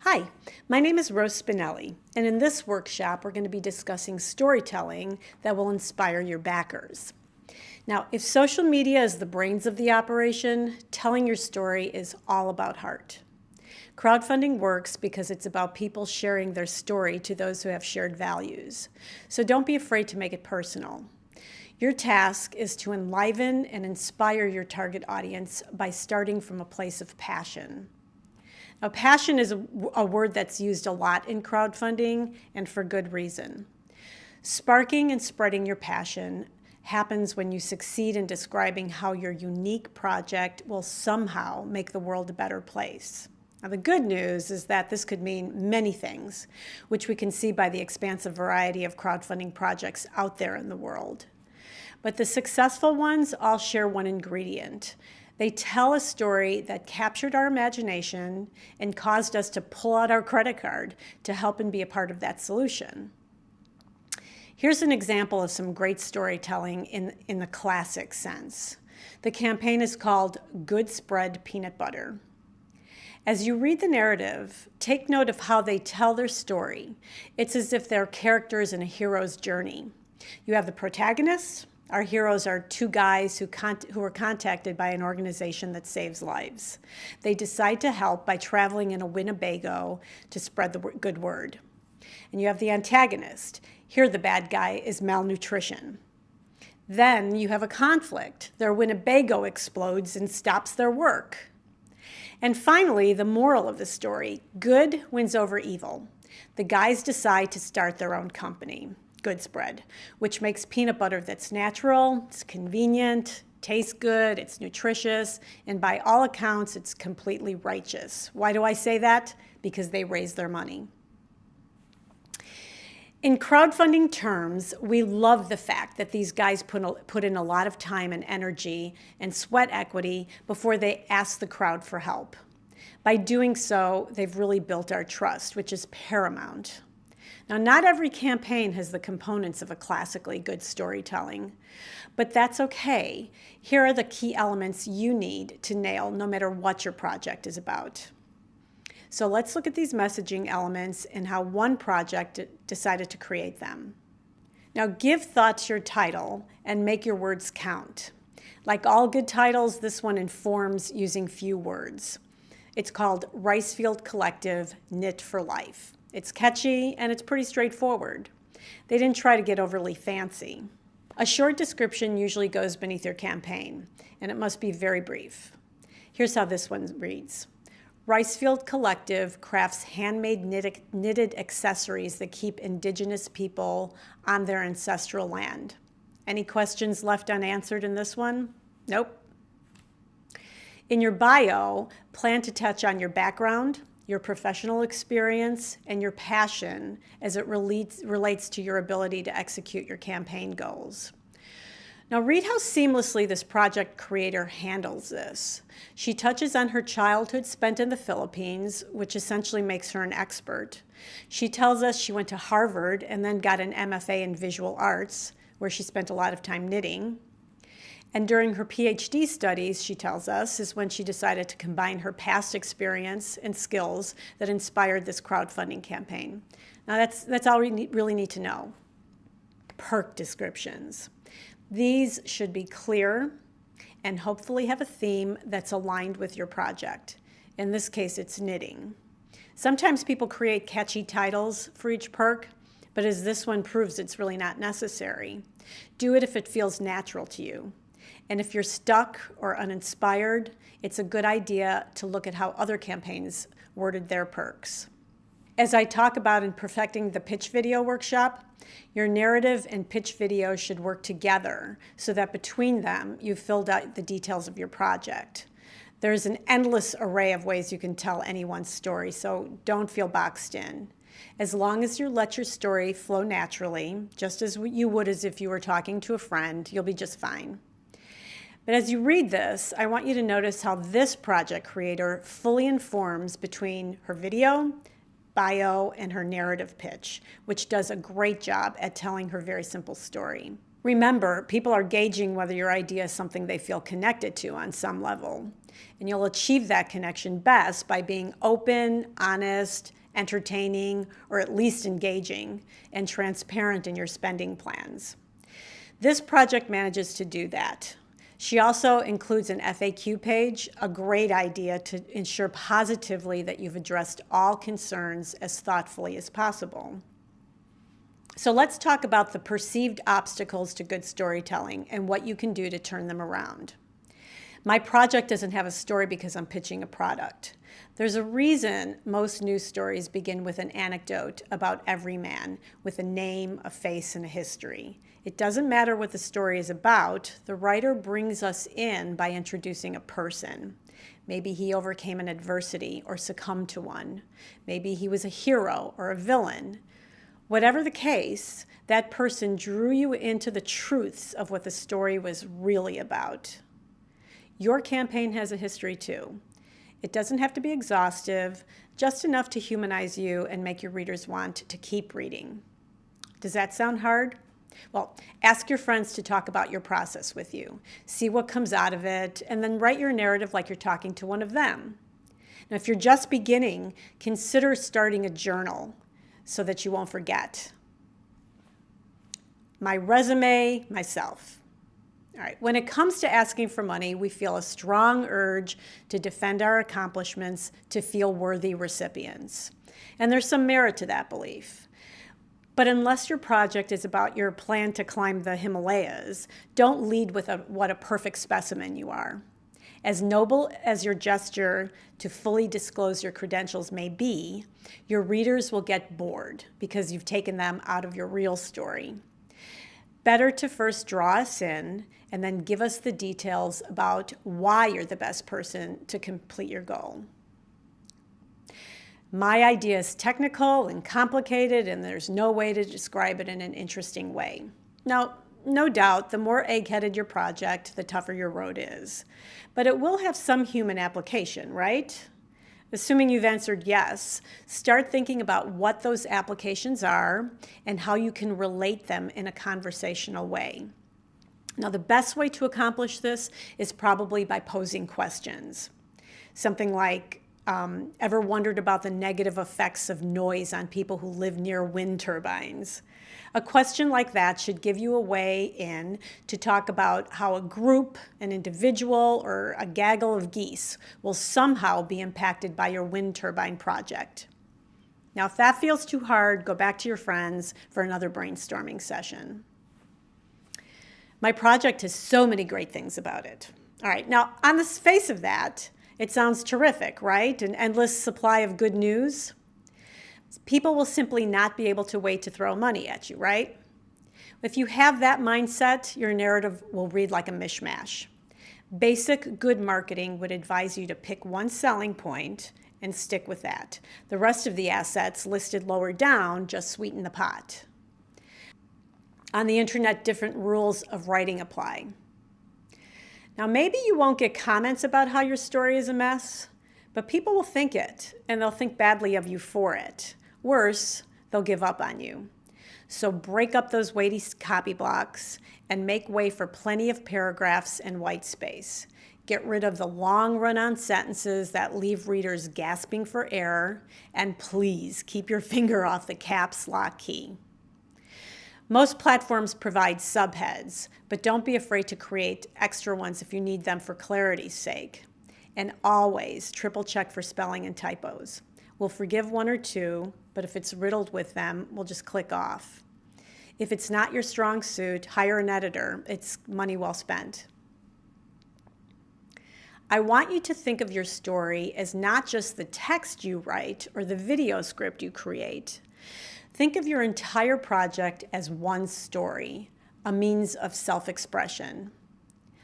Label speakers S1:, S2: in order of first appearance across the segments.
S1: Hi, my name is Rose Spinelli, and in this workshop, we're going to be discussing storytelling that will inspire your backers. Now, if social media is the brains of the operation, telling your story is all about heart. Crowdfunding works because it's about people sharing their story to those who have shared values. So don't be afraid to make it personal. Your task is to enliven and inspire your target audience by starting from a place of passion. Now, passion is a word that's used a lot in crowdfunding, and for good reason. Sparking and spreading your passion happens when you succeed in describing how your unique project will somehow make the world a better place. Now, the good news is that this could mean many things, which we can see by the expansive variety of crowdfunding projects out there in the world. But the successful ones all share one ingredient. They tell a story that captured our imagination and caused us to pull out our credit card to help and be a part of that solution. Here's an example of some great storytelling in the classic sense. The campaign is called Good Spread Peanut Butter. As you read the narrative, take note of how they tell their story. It's as if they're characters in a hero's journey. You have the protagonists. Our heroes are two guys who are contacted by an organization that saves lives. They decide to help by traveling in a Winnebago to spread the good word. And you have the antagonist. Here the bad guy is malnutrition. Then you have a conflict. Their Winnebago explodes and stops their work. And finally, the moral of the story, good wins over evil. The guys decide to start their own company, Good Spread, which makes peanut butter that's natural, it's convenient, tastes good, it's nutritious, and by all accounts, it's completely righteous. Why do I say that? Because they raise their money. In crowdfunding terms, we love the fact that these guys put in a lot of time and energy and sweat equity before they ask the crowd for help. By doing so, they've really built our trust, which is paramount. Now, not every campaign has the components of a classically good storytelling, but that's okay. Here are the key elements you need to nail no matter what your project is about. So let's look at these messaging elements and how one project decided to create them. Now, give thought to your title and make your words count. Like all good titles, this one informs using few words. It's called Ricefield Collective Knit for Life. It's catchy and it's pretty straightforward. They didn't try to get overly fancy. A short description usually goes beneath your campaign, and it must be very brief. Here's how this one reads. Ricefield Collective crafts handmade knitted accessories that keep indigenous people on their ancestral land. Any questions left unanswered in this one? Nope. In your bio, plan to touch on your background, your professional experience, and your passion as it relates to your ability to execute your campaign goals. Now read how seamlessly this project creator handles this. She touches on her childhood spent in the Philippines, which essentially makes her an expert. She tells us she went to Harvard and then got an MFA in visual arts, where she spent a lot of time knitting. And during her PhD studies, she tells us, is when she decided to combine her past experience and skills that inspired this crowdfunding campaign. Now that's all we really need to know. Perk descriptions. These should be clear and hopefully have a theme that's aligned with your project. In this case, it's knitting. Sometimes people create catchy titles for each perk, but as this one proves, it's really not necessary. Do it if it feels natural to you. And if you're stuck or uninspired, it's a good idea to look at how other campaigns worded their perks. As I talk about in Perfecting the Pitch Video workshop, your narrative and pitch video should work together so that between them, you've filled out the details of your project. There's an endless array of ways you can tell anyone's story, so don't feel boxed in. As long as you let your story flow naturally, just as you would as if you were talking to a friend, you'll be just fine. But as you read this, I want you to notice how this project creator fully informs between her video, bio, and her narrative pitch, which does a great job at telling her very simple story. Remember, people are gauging whether your idea is something they feel connected to on some level. And you'll achieve that connection best by being open, honest, entertaining, or at least engaging, and transparent in your spending plans. This project manages to do that. She also includes an FAQ page, a great idea to ensure positively that you've addressed all concerns as thoughtfully as possible. So let's talk about the perceived obstacles to good storytelling and what you can do to turn them around. My project doesn't have a story because I'm pitching a product. There's a reason most news stories begin with an anecdote about every man, with a name, a face, and a history. It doesn't matter what the story is about. The writer brings us in by introducing a person. Maybe he overcame an adversity or succumbed to one. Maybe he was a hero or a villain. Whatever the case, that person drew you into the truths of what the story was really about. Your campaign has a history too. It doesn't have to be exhaustive, just enough to humanize you and make your readers want to keep reading. Does that sound hard? Well, ask your friends to talk about your process with you. See what comes out of it, and then write your narrative like you're talking to one of them. Now, if you're just beginning, consider starting a journal so that you won't forget. My resume, myself. All right, when it comes to asking for money, we feel a strong urge to defend our accomplishments, to feel worthy recipients. And there's some merit to that belief. But unless your project is about your plan to climb the Himalayas, don't lead with what a perfect specimen you are. As noble as your gesture to fully disclose your credentials may be, your readers will get bored because you've taken them out of your real story. Better to first draw us in and then give us the details about why you're the best person to complete your goal. My idea is technical and complicated, and there's no way to describe it in an interesting way. Now, no doubt, the more egg-headed your project, the tougher your road is. But it will have some human application, right? Assuming you've answered yes, start thinking about what those applications are and how you can relate them in a conversational way. Now, the best way to accomplish this is probably by posing questions. Something like, ever wondered about the negative effects of noise on people who live near wind turbines? A question like that should give you a way in to talk about how a group, an individual, or a gaggle of geese will somehow be impacted by your wind turbine project. Now, if that feels too hard, go back to your friends for another brainstorming session. My project has so many great things about it. All right, now on the face of that, it sounds terrific, right? An endless supply of good news. People will simply not be able to wait to throw money at you, right? If you have that mindset, your narrative will read like a mishmash. Basic good marketing would advise you to pick one selling point and stick with that. The rest of the assets listed lower down just sweeten the pot. On the internet, different rules of writing apply. Now, maybe you won't get comments about how your story is a mess, but people will think it, and they'll think badly of you for it. Worse, they'll give up on you. So break up those weighty copy blocks and make way for plenty of paragraphs and white space. Get rid of the long run-on sentences that leave readers gasping for air, and please keep your finger off the caps lock key. Most platforms provide subheads, but don't be afraid to create extra ones if you need them for clarity's sake. And always triple check for spelling and typos. We'll forgive one or two, but if it's riddled with them, we'll just click off. If it's not your strong suit, hire an editor. It's money well spent. I want you to think of your story as not just the text you write or the video script you create. Think of your entire project as one story, a means of self-expression.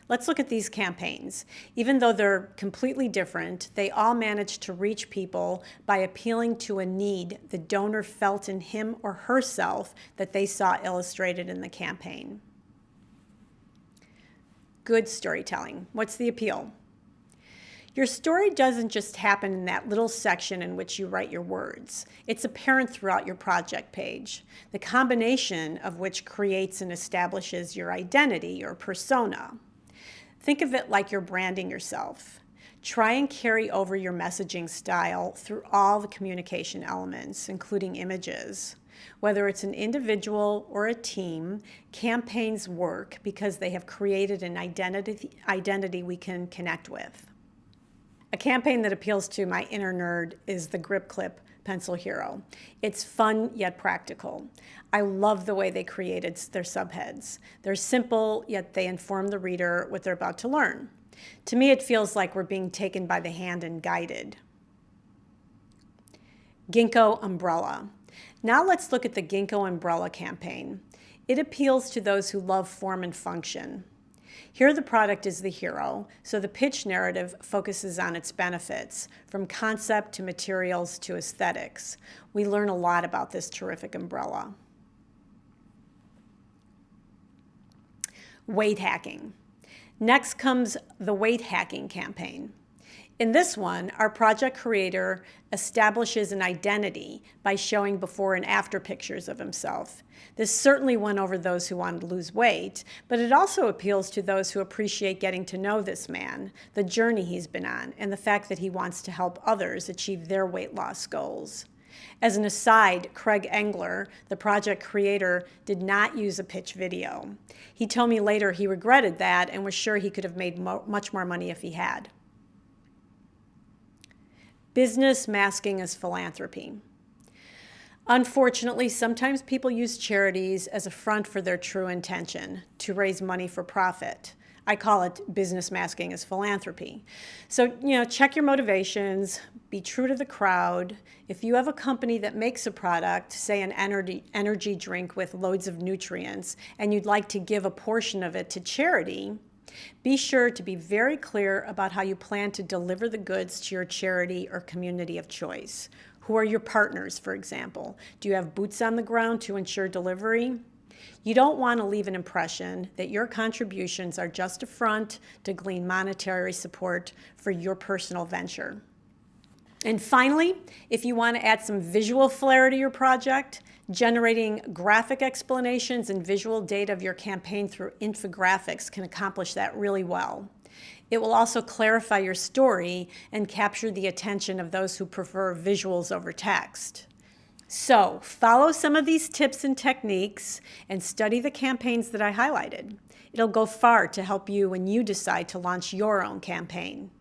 S1: Let's look at these campaigns. Even though they're completely different, they all manage to reach people by appealing to a need the donor felt in him or herself that they saw illustrated in the campaign. Good storytelling. What's the appeal? Your story doesn't just happen in that little section in which you write your words. It's apparent throughout your project page, the combination of which creates and establishes your identity or persona. Think of it like you're branding yourself. Try and carry over your messaging style through all the communication elements, including images. Whether it's an individual or a team, campaigns work because they have created an identity we can connect with. A campaign that appeals to my inner nerd is the Grip Clip Pencil Hero. It's fun yet practical. I love the way they created their subheads. They're simple, yet they inform the reader what they're about to learn. To me, it feels like we're being taken by the hand and guided. Ginkgo Umbrella. Now let's look at the Ginkgo Umbrella campaign. It appeals to those who love form and function. Here the product is the hero, so the pitch narrative focuses on its benefits, from concept to materials to aesthetics. We learn a lot about this terrific umbrella. Weight hacking. Next comes the weight hacking campaign. In this one, our project creator establishes an identity by showing before and after pictures of himself. This certainly won over those who wanted to lose weight, but it also appeals to those who appreciate getting to know this man, the journey he's been on, and the fact that he wants to help others achieve their weight loss goals. As an aside, Craig Engler, the project creator, did not use a pitch video. He told me later he regretted that and was sure he could have made much more money if he had. Business masking as philanthropy. Unfortunately, sometimes people use charities as a front for their true intention, to raise money for profit. I call it business masking as philanthropy. So, check your motivations, be true to the crowd. If you have a company that makes a product, say an energy drink with loads of nutrients, and you'd like to give a portion of it to charity, be sure to be very clear about how you plan to deliver the goods to your charity or community of choice. Who are your partners, for example? Do you have boots on the ground to ensure delivery? You don't want to leave an impression that your contributions are just a front to glean monetary support for your personal venture. And finally, if you want to add some visual flair to your project, generating graphic explanations and visual data of your campaign through infographics can accomplish that really well. It will also clarify your story and capture the attention of those who prefer visuals over text. So, follow some of these tips and techniques and study the campaigns that I highlighted. It'll go far to help you when you decide to launch your own campaign.